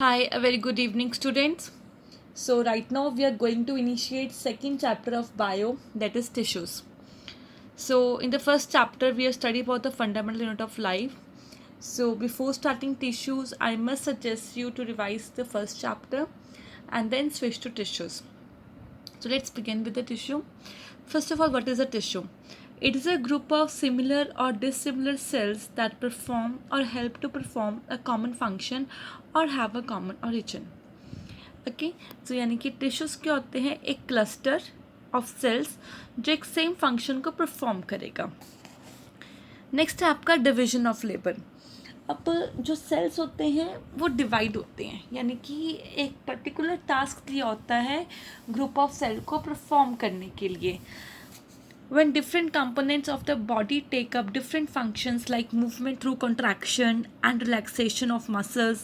Hi, a very good evening, students. So right now we are going to initiate second chapter of bio, that is tissues. So in the first chapter we have studied about the fundamental unit of life. So before starting tissues, I must suggest you to revise the first chapter and then switch to tissues. So let's begin with the tissue. First of all, what is a tissue? It is a group of similar or dissimilar cells that perform or help to perform a common function or have a common origin. Okay तो यानी कि tissues क्या होते हैं, एक cluster of sales जो एक same function को परफॉर्म करेगा. नेक्स्ट है आपका डिवीजन ऑफ लेबर. अब जो सेल्स होते हैं वो डिवाइड होते हैं, यानी कि एक पर्टिकुलर टास्क दिया होता है ग्रुप ऑफ सेल को परफॉर्म करने के लिए. When different components of the body take up different functions like movement through contraction and relaxation of muscles,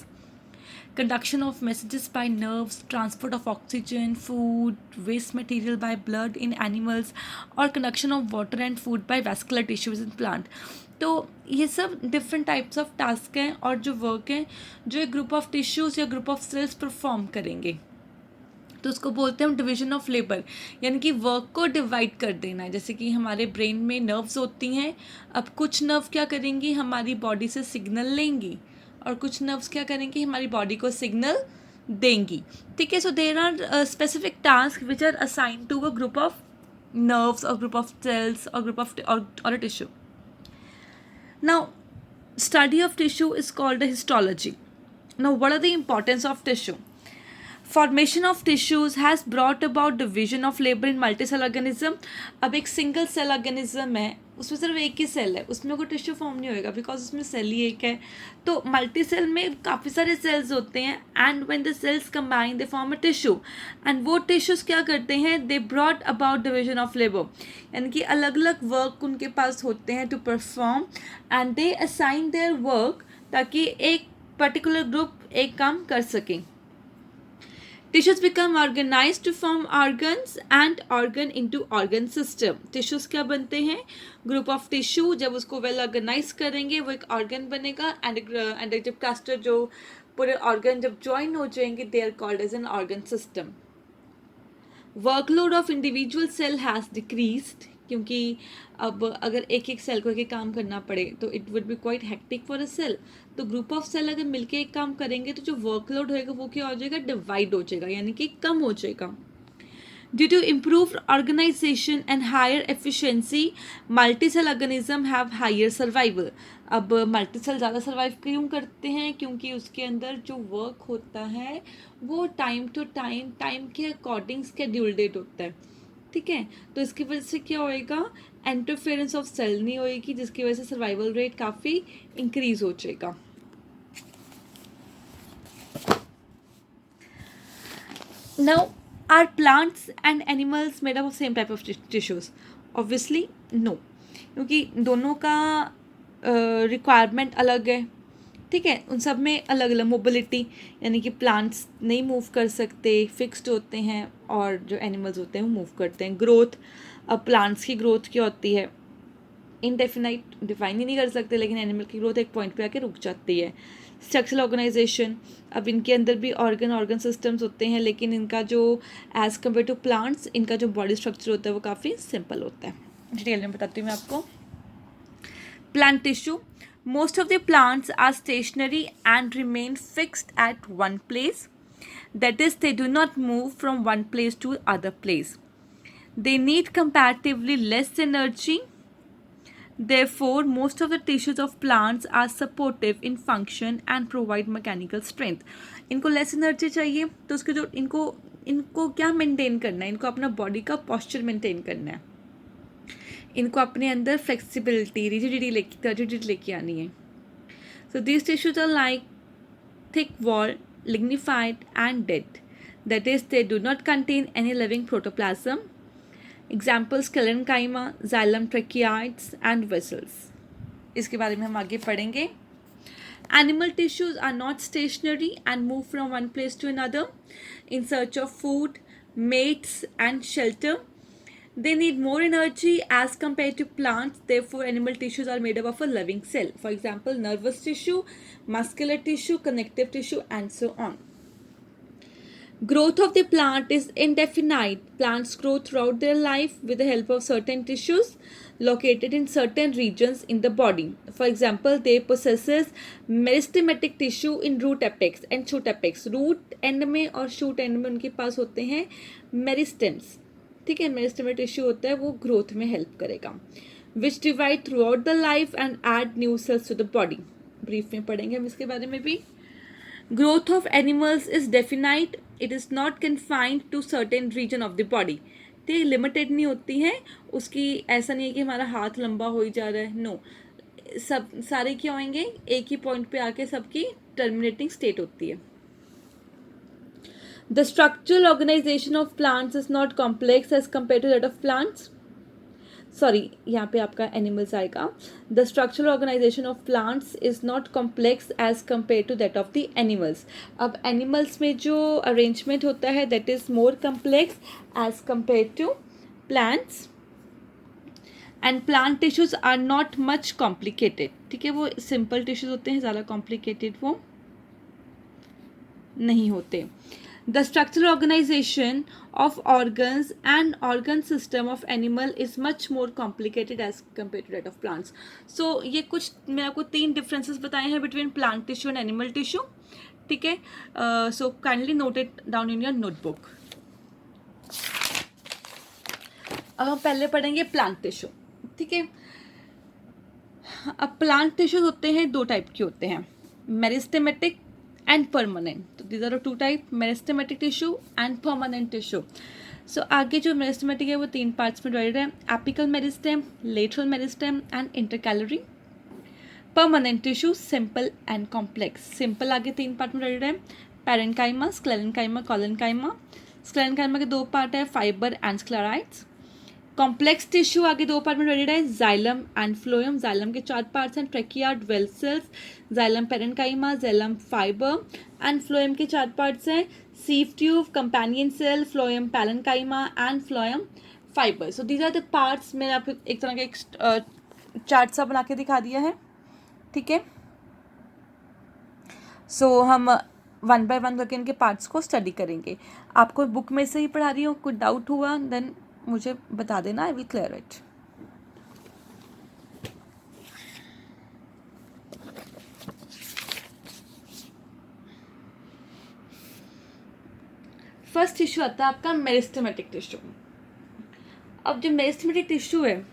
conduction of messages by nerves, transport of oxygen, food, waste material by blood in animals, और conduction of water and food by vascular tissues in plant. तो ये सब different types of task हैं और जो work हैं जो एक ग्रुप ऑफ टिश्यूज़ या ग्रुप ऑफ सेल्स परफॉर्म करेंगे, तो उसको बोलते हैं हम डिवीजन ऑफ लेबर. यानी कि वर्क को डिवाइड कर देना है. जैसे कि हमारे ब्रेन में नर्व्स होती हैं, अब कुछ नर्व क्या करेंगी, हमारी बॉडी से सिग्नल लेंगी और कुछ नर्व्स क्या करेंगी, हमारी बॉडी को सिग्नल देंगी. ठीक है. So there are specific task which are assign to a group of nerves और ग्रुप ऑफ सेल्स और ग्रुप ऑफ और a tissue. Now study of tissue is called a histology. Now what are the importance of tissue? Formation of tissues has brought about division of labour in multi cell organism. अब एक single cell organism है, उसमें सिर्फ एक ही cell है, उसमें कोई tissue form नहीं होएगा बिकॉज उसमें सेल ही एक है. तो मल्टी सेल में काफ़ी सारे सेल्स होते हैं and when the cells combine they form a tissue and वो टिश्यूज़ क्या करते हैं, they brought about division of labour. यानी कि अलग अलग वर्क उनके पास होते हैं to perform and they assign their work ताकि एक पर्टिकुलर ग्रुप एक काम कर सकें. Tissues become organized to form organs and organ into organ system. Tissues क्या बनते हैं, ग्रुप ऑफ टिश्यू जब उसको वेल ऑर्गेनाइज करेंगे वो एक ऑर्गन बनेगा एंड जब क्लस्टर जो पूरे ऑर्गन जब ज्वाइन हो जाएंगे they are called as an organ system. Workload of individual cell has decreased, क्योंकि अब अगर एक एक सेल को एक काम करना पड़े तो it would be quite hectic for a cell. तो ग्रुप ऑफ सेल अगर मिलके एक काम करेंगे तो जो वर्कलोड होएगा वो क्या हो जाएगा, डिवाइड हो जाएगा, यानी कि कम हो जाएगा. Due to improve organisation and higher efficiency multi cell organism have higher survival. अब मल्टी सेल ज़्यादा सर्वाइव क्यों करते हैं, क्योंकि उसके अंदर जो वर्क होता है वो टाइम टू टाइम के अकॉर्डिंग स्केड्यूल डेट होता है. ठीक है. तो इसकी वजह से क्या होएगा, इंटरफेरेंस ऑफ सेल नहीं होएगी, जिसकी वजह से सर्वाइवल रेट काफ़ी इंक्रीज हो जाएगा. Now are plants and animals made up of same type of tissues? Obviously no, क्योंकि दोनों का रिक्वायरमेंट अलग है. ठीक है. उन सब में अलग अलग मोबिलिटी, यानी कि प्लांट्स नहीं मूव कर सकते, फिक्स्ड होते हैं, और जो एनिमल्स होते हैं वो मूव करते हैं. ग्रोथ, अब प्लांट्स की ग्रोथ क्या होती है, इनडेफिनाइट, डिफाइन ही नहीं कर सकते, लेकिन एनिमल की ग्रोथ एक पॉइंट पे आके रुक जाती है. स्ट्रक्चरल ऑर्गेनाइजेशन, अब इनके अंदर भी ऑर्गन सिस्टम्स होते हैं, लेकिन इनका जो एज़ कम्पेयर टू प्लांट्स इनका जो बॉडी स्ट्रक्चर होता है वो काफ़ी सिंपल होता है. डिटेल में बताती हूँ मैं आपको. Plant tissue. Most of the plants are stationary and remain fixed at one place. That is, they do not move from one place to other place. They need comparatively less energy. Therefore, most of the tissues of plants are supportive in function and provide mechanical strength. इनको less energy चाहिए तो उसके जो इनको क्या maintain करना है, इनको अपना बॉडी का पॉस्चर मेंटेन करना है, इनको अपने अंदर फ्लेक्सिबिलिटी, रिजिडिटी लेके आनी है. So these tissues are like thick wall, lignified and dead. That is they do not contain any living protoplasm. Examples collenchyma, xylem tracheids and vessels. इसके बारे में हम आगे पढ़ेंगे. Animal tissues are not stationary and move from one place to another in search of food, mates and shelter. They need more energy as compared to plants. Therefore, animal tissues are made up of a living cell. For example, nervous tissue, muscular tissue, connective tissue, and so on. Growth of the plant is indefinite. Plants grow throughout their life with the help of certain tissues located in certain regions in the body. For example, they possesses meristematic tissue in root apex and shoot apex. Root end में और shoot end में उनके पास होते हैं meristems. ठीक है, meristematic tissue होता है, वो ग्रोथ में हेल्प करेगा. Which divide throughout the life and add new cells to the body. Brief में पढ़ेंगे हम इसके बारे में भी. Growth of animals is definite. It is not confined to certain region of the body. तो ये लिमिटेड नहीं होती है उसकी. ऐसा नहीं है कि हमारा हाथ लंबा हो ही जा रहा है. नो, सब सारे क्या होंगे, एक ही पॉइंट पे आके सबकी टर्मिनेटिंग स्टेट होती है. The structural organization of plants is not complex as compared to that of plants. Sorry, यहाँ पे आपका animals आएगा. The structural organization of plants is not complex as compared to that of the animals. अब animals में जो arrangement होता है that is more complex as compared to plants. And plant tissues are not much complicated. ठीक है, वो simple tissues होते हैं, ज़्यादा complicated वो नहीं होते. The structural organization of organs and organ system of animal is much more complicated as compared to that of plants. So ये कुछ मैं आपको 3 differences बताए हैं between plant tissue and animal tissue. ठीक है, so kindly note it down in your notebook. अब हम पहले पढ़ेंगे plant tissue. ठीक है, अब plant tissues होते हैं 2 टाइप के होते हैं, meristematic and permanent. तो these are 2 type, meristematic tissue and permanent tissue. So आगे जो meristematic है वो 3 parts में divided है, apical meristem, lateral meristem and intercalary. Permanent tissue simple and complex. Simple आगे 3 part में divided है, parenchyma, sclerenchyma, collenchyma. Sclerenchyma के 2 part है, fiber and sclerites. Complex tissue आगे 2 पार्ट में डिवाइडेड है, जाइलम एंड फ्लोएम. जाइलम के 4 पार्ट्स हैं, trachea, dwell cells, xylem parenchyma, xylem fibre and phloem के 4 पार्ट्स हैं, sieve tube, companion cell, phloem parenchyma and phloem fibre. So these are the parts. मैंने आपको एक तरह का एक चार्ट सा बना के दिखा दिया है. ठीक है, सो हम 1 by 1 करके इनके पार्ट्स को स्टडी करेंगे. आपको बुक में से ही पढ़ा रही हूँ, कुछ डाउट हुआ देन मुझे बता देना, I will clear it. First tissue आता है आपका मेरिस्टेमेटिक टिश्यू. अब जो मेरिस्टेमेटिक टिश्यू है,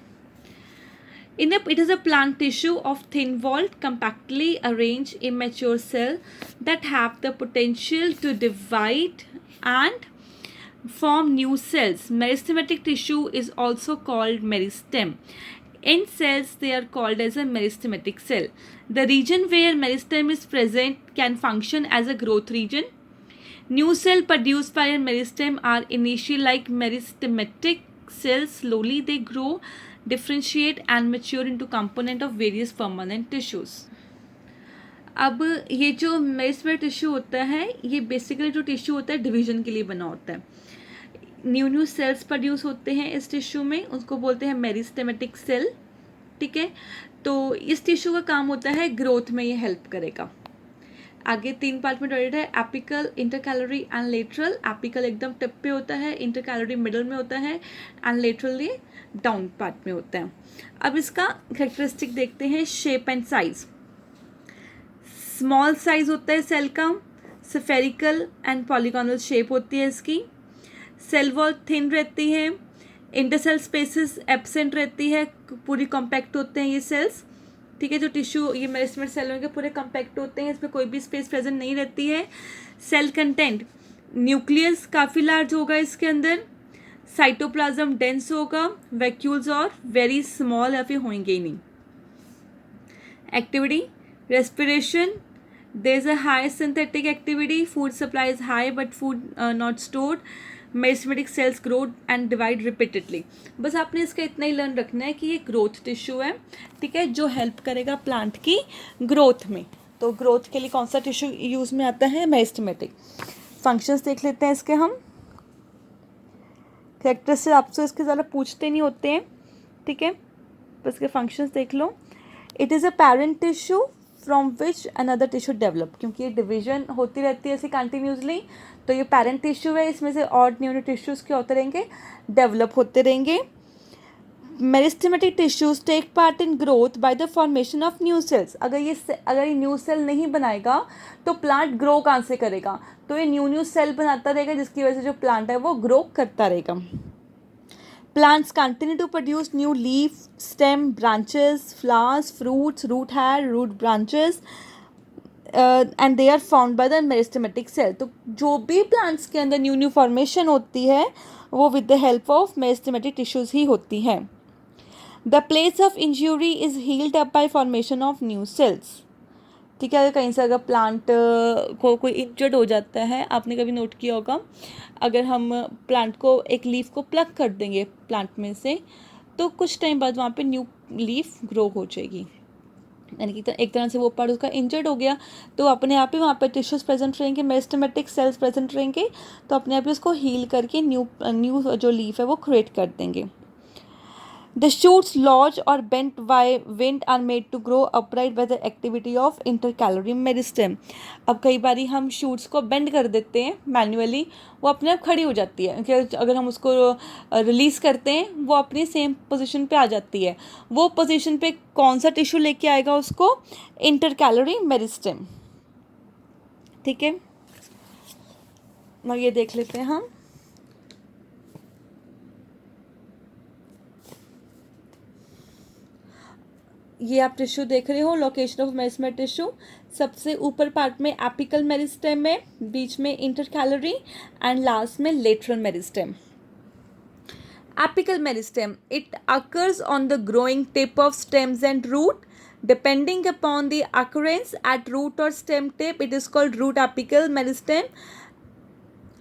it is a plant tissue of thin walled, compactly arranged immature cell that have the potential to divide and form new cells. Meristematic tissue is also called meristem. In cells, they are called as a meristematic cell. The region where meristem is present can function as a growth region. New cells produced by a meristem are initially like meristematic cells. Slowly they grow, differentiate and mature into component of various permanent tissues. अब ये जो meristematic tissue होता है, ये basically जो tissue होता है division के लिए बना होता है. न्यू सेल्स प्रोड्यूस होते हैं इस टिश्यू में, उसको बोलते हैं मेरिस्टेमेटिक सेल. ठीक है, तो इस टिश्यू का काम होता है ग्रोथ में ये हेल्प करेगा. आगे 3 पार्ट में डिवाइडेड है, एपिकल, इंटरकैलोरी एंड लेटरल. एपिकल एकदम टिप पे होता है, इंटरकैलोरी मिडल में होता है एंड लेटरली डाउन पार्ट में होता है. अब इसका कैरेक्टरिस्टिक देखते हैं, shape and size. Small size होता है सेल का, स्फेरिकल एंड पॉलीगोनल शेप होती है इसकी. सेल वॉल थिन रहती है, इंटरसेल स्पेसेस एब्सेंट रहती है, पूरी कॉम्पैक्ट होते हैं ये सेल्स. ठीक है, जो टिश्यू ये मेरिस्टेमेटिक सेल के पूरे कॉम्पैक्ट होते हैं, इसमें कोई भी स्पेस प्रेजेंट नहीं रहती है. सेल कंटेंट, न्यूक्लियस काफ़ी लार्ज होगा इसके अंदर, साइटोप्लाज्म डेंस होगा, वैक्यूल्स और वेरी स्मॉल या फिर होंगे ही नहीं. Activity, respiration, there is a high synthetic activity, food supply is high but food not stored. Meristematic cells grow and divide repeatedly. बस आपने इसका इतना ही लर्न रखना है कि ये ग्रोथ टिश्यू है. ठीक है, जो हेल्प करेगा प्लांट की ग्रोथ में. तो ग्रोथ के लिए कौन सा टिश्यू यूज़ में आता है, मेरिस्टेमेटिक. फंक्शंस देख लेते हैं इसके हम. कैरेक्टरिस्टिक्स आपसे इसके ज़्यादा पूछते नहीं होते हैं, ठीक है, बस इसके फंक्शंस देख लो। It is a parent tissue from which another tissue develop, क्योंकि ये डिवीजन होती रहती है ऐसे कंटिन्यूसली, तो ये पेरेंट टिश्यू है, इसमें से और न्यू न्यू टिश्यूज़ क्या होते रहेंगे, डेवलप होते रहेंगे। Meristematic tissues take part in growth by the formation of new cells. अगर ये न्यू सेल नहीं बनाएगा तो प्लांट ग्रो कहाँ से करेगा, तो ये न्यू सेल बनाता रहेगा, जिसकी वजह से जो प्लांट है वो ग्रो करता रहेगा। Plants continue to produce new leaf, stem, branches, flowers, fruits, root hair, root branches and they are found by the meristematic cell. तो जो भी प्लांट्स के अंदर न्यू न्यू फॉर्मेशन होती है वो with the help of meristematic tissues ही होती है। The place of injury is healed up by formation of new cells. ठीक है, अगर कहीं से अगर प्लांट को कोई इंजर्ड हो जाता है, आपने कभी नोट किया होगा, अगर हम प्लांट को एक लीफ को प्लग कर देंगे प्लांट में से, तो कुछ टाइम बाद वहाँ पे न्यू लीफ ग्रो हो जाएगी, यानी कि एक तरह से वो पार्ट उसका इंजर्ड हो गया, तो अपने आप ही वहाँ पे टिश्यूज प्रेजेंट रहेंगे, मेरिस्टेमेटिक सेल्स प्रेजेंट रहेंगे, तो अपने आप ही उसको हील करके न्यू जो लीफ है वो क्रिएट कर देंगे। The shoots lodge or bent by wind are made to grow upright by the activity of intercalary meristem। अब कई बारी हम शूट्स को बेंड कर देते हैं मैन्युअली, वो अपने आप खड़ी हो जाती है, क्योंकि अगर हम उसको रिलीज़ करते हैं वो अपनी सेम पोजीशन पे आ जाती है। वो पोजीशन पे कौन सा टिश्यू लेके आएगा उसको, इंटरकैलरी मेरिस्टेम। ठीक है, अब ये देख लेते हैं हम। ये आप टिश्यू देख रहे हो, लोकेशन ऑफ मेरिस्टेमेटिक टिश्यू, सबसे ऊपर पार्ट में एपिकल मेरिस्टेम है, बीच में इंटरकैलरी एंड लास्ट में lateral meristem. Apical meristem, it occurs on the growing tip of stems and root, depending upon the occurrence at root or stem tip, it is called root apical meristem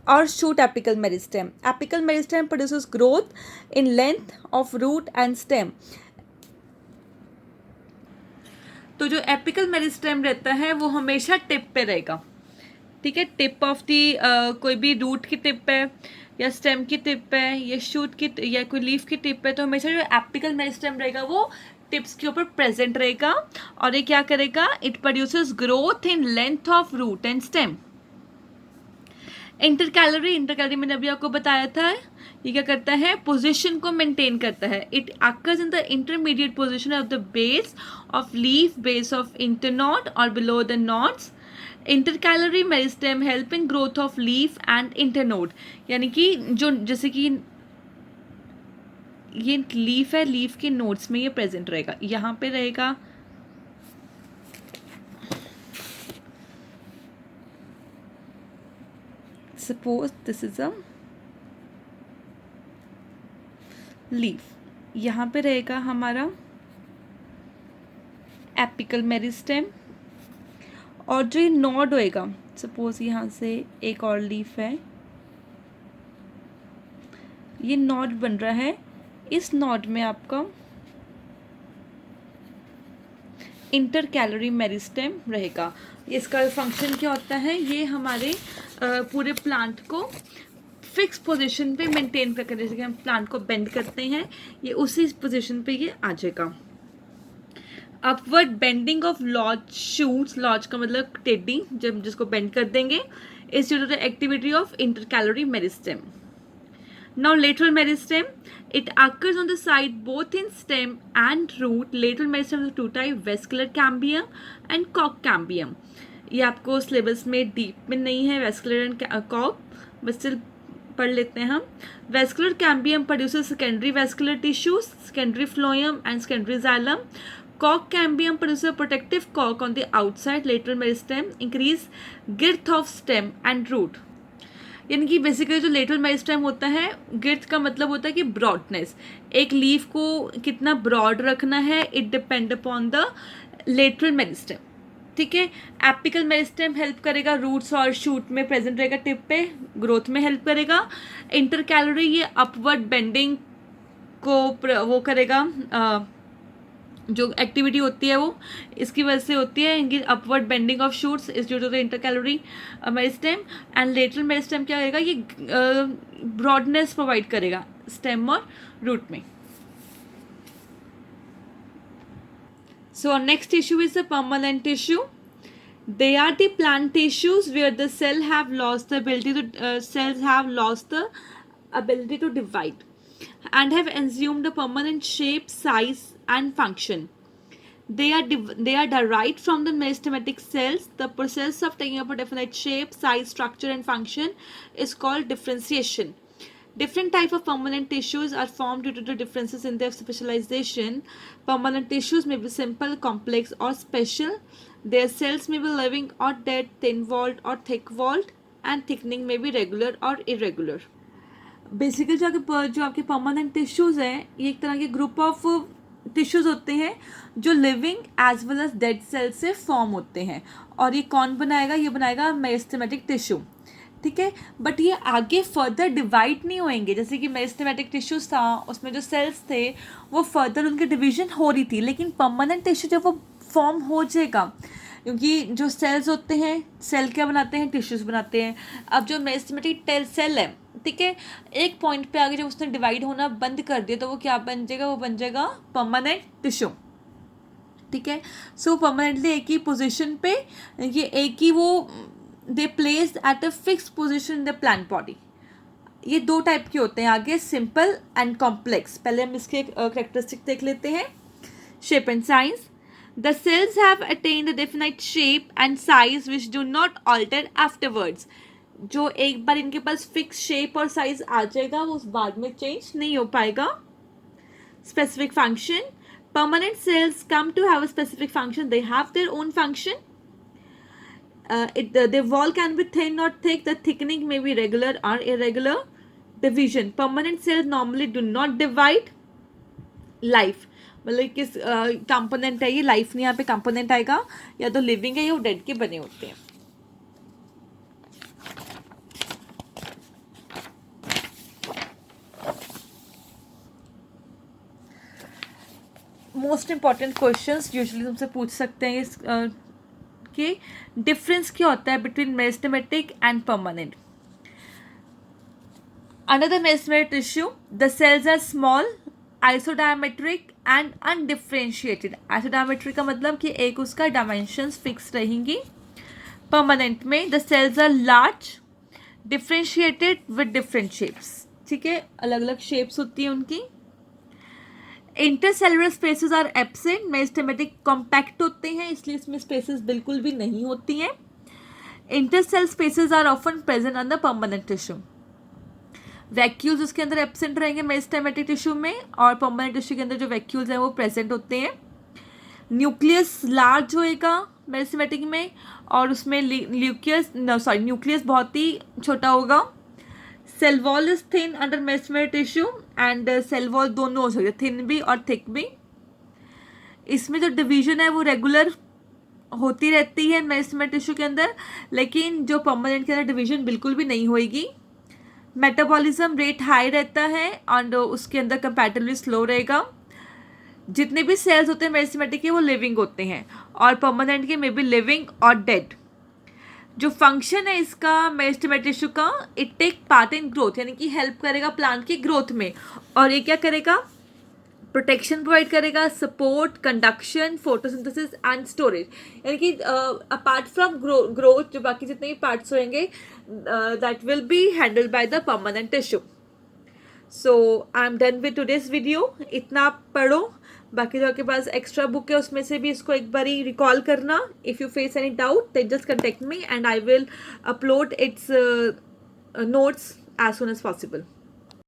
or shoot apical meristem. Apical meristem produces growth in length of root and stem. तो जो apical meristem रहता है वो हमेशा tip पे रहेगा, ठीक है, टिप ऑफ दी कोई भी रूट की टिप है या स्टेम की टिप है या शूट की या कोई लीफ की टिप है, तो हमेशा जो एपिकल मेरिस्टेम रहेगा वो टिप्स के ऊपर प्रेजेंट रहेगा, और ये क्या करेगा, it produces growth in length of root and stem. Intercalary मैंने अभी आपको बताया था, ये क्या करता है, पोजीशन को मेंटेन करता है। It occurs in the intermediate position of the base of leaf, base of internode और below the nodes. Intercalary meristem help in growth of leaf and internode, यानी कि जो जैसे कि ये लीफ है, लीफ के नोड्स में ये प्रेजेंट रहेगा, यहाँ पे रहेगा, suppose this is a leaf, यहाँ पे रहेगा हमारा एपिकल मेरिस्टेम, और जो ये नॉड होएगा, सपोज यहाँ से एक और लीफ है, ये नॉड बन रहा है, इस नॉड में आपका इंटरकैलरी मेरिस्टेम रहेगा। इसका फंक्शन क्या होता है, ये हमारे पूरे प्लांट को फिक्स पोजीशन पे मेंटेन करके, जैसे कि हम प्लांट को बेंड करते हैं, ये उसी पोजीशन पे ये आ जाएगा। Upward bending of lodge shoots, lodge का मतलब टेडी, जब जिसको बेंड कर देंगे, is due to the activity of intercalary meristem. Now lateral meristem, it occurs on the side both in stem and root. Lateral meristem is two type, vascular cambium and cork cambium. ये आपको syllabus में deep में नहीं है, vascular and cork, बस still पढ़ लेते हैं हम। Vascular cambium produces secondary vascular tissues, secondary phloem and secondary xylem. Cork cambium produces a protective cork on the outside. Lateral meristem increase girth of stem and root. यानी कि basically जो lateral meristem होता है, गिर्थ का मतलब होता है कि ब्रॉडनेस, एक लीफ को कितना ब्रॉड रखना है, it depend upon the lateral meristem. ठीक है, एपिकल मेरिस्टेम हेल्प करेगा, रूट्स और शूट में प्रेजेंट रहेगा, टिप पे ग्रोथ में हेल्प करेगा। इंटरकैलरी ये अपवर्ड बेंडिंग को वो करेगा, जो एक्टिविटी होती है वो इसकी वजह से होती है, upward bending of shoots is due to the intercalary meristem. And lateral meristem क्या करेगा, ब्रॉडनेस प्रोवाइड करेगा स्टेम और रूट में. So our next tissue is the permanent tissue. They are the plant tissues where the cells have lost the ability to divide and have assumed a permanent shape, size, and function. They are derived from the meristematic cells. The process of taking up a definite shape, size, structure, and function is called differentiation. Different type of permanent tissues are formed due to the differences in their specialization. Permanent tissues may be simple, complex, or special. Their cells may be living or dead, thin-walled or thick-walled, and thickening may be regular or irregular. Basically जो आपके permanent tissues हैं ये एक तरह के group of tissues होते हैं जो living as well as dead cell से फॉर्म होते हैं. और ये कौन बनाएगा? ये बनाएगा मेरिस्टेमेटिक टिश्यू. ठीक है, बट ये आगे फर्दर डिवाइड नहीं होंगे. जैसे कि मेरिस्टेमेटिक टिश्यूज था उसमें जो सेल्स थे वो फर्दर उनकी डिवीजन हो रही थी, लेकिन परमानेंट टिश्यू जब वो फॉर्म हो जाएगा, क्योंकि जो सेल्स होते हैं सेल क्या बनाते हैं? टिश्यूज बनाते हैं. अब जो मेरिस्टेमेटिक सेल है, ठीक है, एक पॉइंट पे आगे जब उसने डिवाइड होना बंद कर दिया तो वो क्या बन जाएगा? वो बन जाएगा परमानेंट टिश्यू. ठीक है, सो परमानेंटली एक ही पोजीशन पे, ये एक ही वो दे place at a fix position in the plant body. ये दो टाइप के होते हैं आगे, सिंपल एंड कॉम्प्लेक्स. पहले हम इसके कैरेक्टरिस्टिक देख लेते हैं. Shape and size. The cells have attend a definite shape and size which do not alter afterwards. जो एक बार इनके पास फिक्स शेप और साइज आ जाएगा वो उस बाद में चेंज नहीं हो पाएगा. Specific function. Permanent cells come to have a specific function. They have their own function. The wall can be thin or thick. The thickening may be regular or irregular. Division. Permanent cells normally do not divide. Life. मतलब किस component है ये? Life नहीं यहाँ पे component आएगा, या तो लिविंग है या वो डेड के बने होते हैं. मोस्ट इंपॉर्टेंट क्वेश्चंस यूजुअली तुमसे पूछ सकते हैं इस कि डिफरेंस क्या होता है between meristematic and permanent. Another meristematic tissue, the cells are small, isodiametric and undifferentiated. Isodiametric का मतलब कि एक उसका डायमेंशंस फिक्स रहेंगी. परमानेंट में the cells are large, differentiated with different shapes. ठीक है, अलग अलग शेप्स होती हैं उनकी. Intercellular spaces are absent. Meristematic compact होते हैं इसलिए इसमें स्पेसेस बिल्कुल भी नहीं होती हैं. Intercell spaces are often present on the permanent tissue. Vacuoles उसके अंदर एब्सेंट रहेंगे मेरिस्टेमेटिक टिश्यू में, और परमानेंट टिश्यू के अंदर जो वैक्यूल्स हैं वो प्रेजेंट होते हैं. न्यूक्लियस लार्ज होएगा मेरिस्टेमेटिक में, और उसमें न्यूक्लियस बहुत ही छोटा होगा. Cell wall is thin under meristematic tissue, and cell wall दोनों हो सकते हैं, थिन भी और थिक भी. इसमें जो डिवीजन है वो रेगुलर होती रहती है मेरिस्टेमेटिक टिश्यू के अंदर, लेकिन जो परमानेंट के अंदर डिवीजन बिल्कुल भी नहीं होएगी. मेटाबॉलिज्म रेट हाई रहता है और उसके अंदर कंपैरेटिवली स्लो रहेगा. जितने भी सेल्स होते हैं मेरिस्टेमेटिक के वो लिविंग होते हैं, और परमानेंट के मे बी लिविंग और डेड. जो फंक्शन है इसका मेरिस्टेमेटिक टिश्यू का, it take part in growth, यानी कि हेल्प करेगा प्लांट की ग्रोथ में. और ये क्या करेगा? प्रोटेक्शन प्रोवाइड करेगा, support, conduction, photosynthesis and storage. यानी कि अपार्ट फ्रॉम ग्रोथ जो बाकी जितने भी पार्ट्स होंगे that will be handled by the permanent tissue. So I am done with today's video. इतना आप पढ़ो, बाकी जो आपके पास एक्स्ट्रा बुक है उसमें से भी इसको एक बारी रिकॉल करना. If you face any doubt then just contact me and I will upload its notes as soon as possible.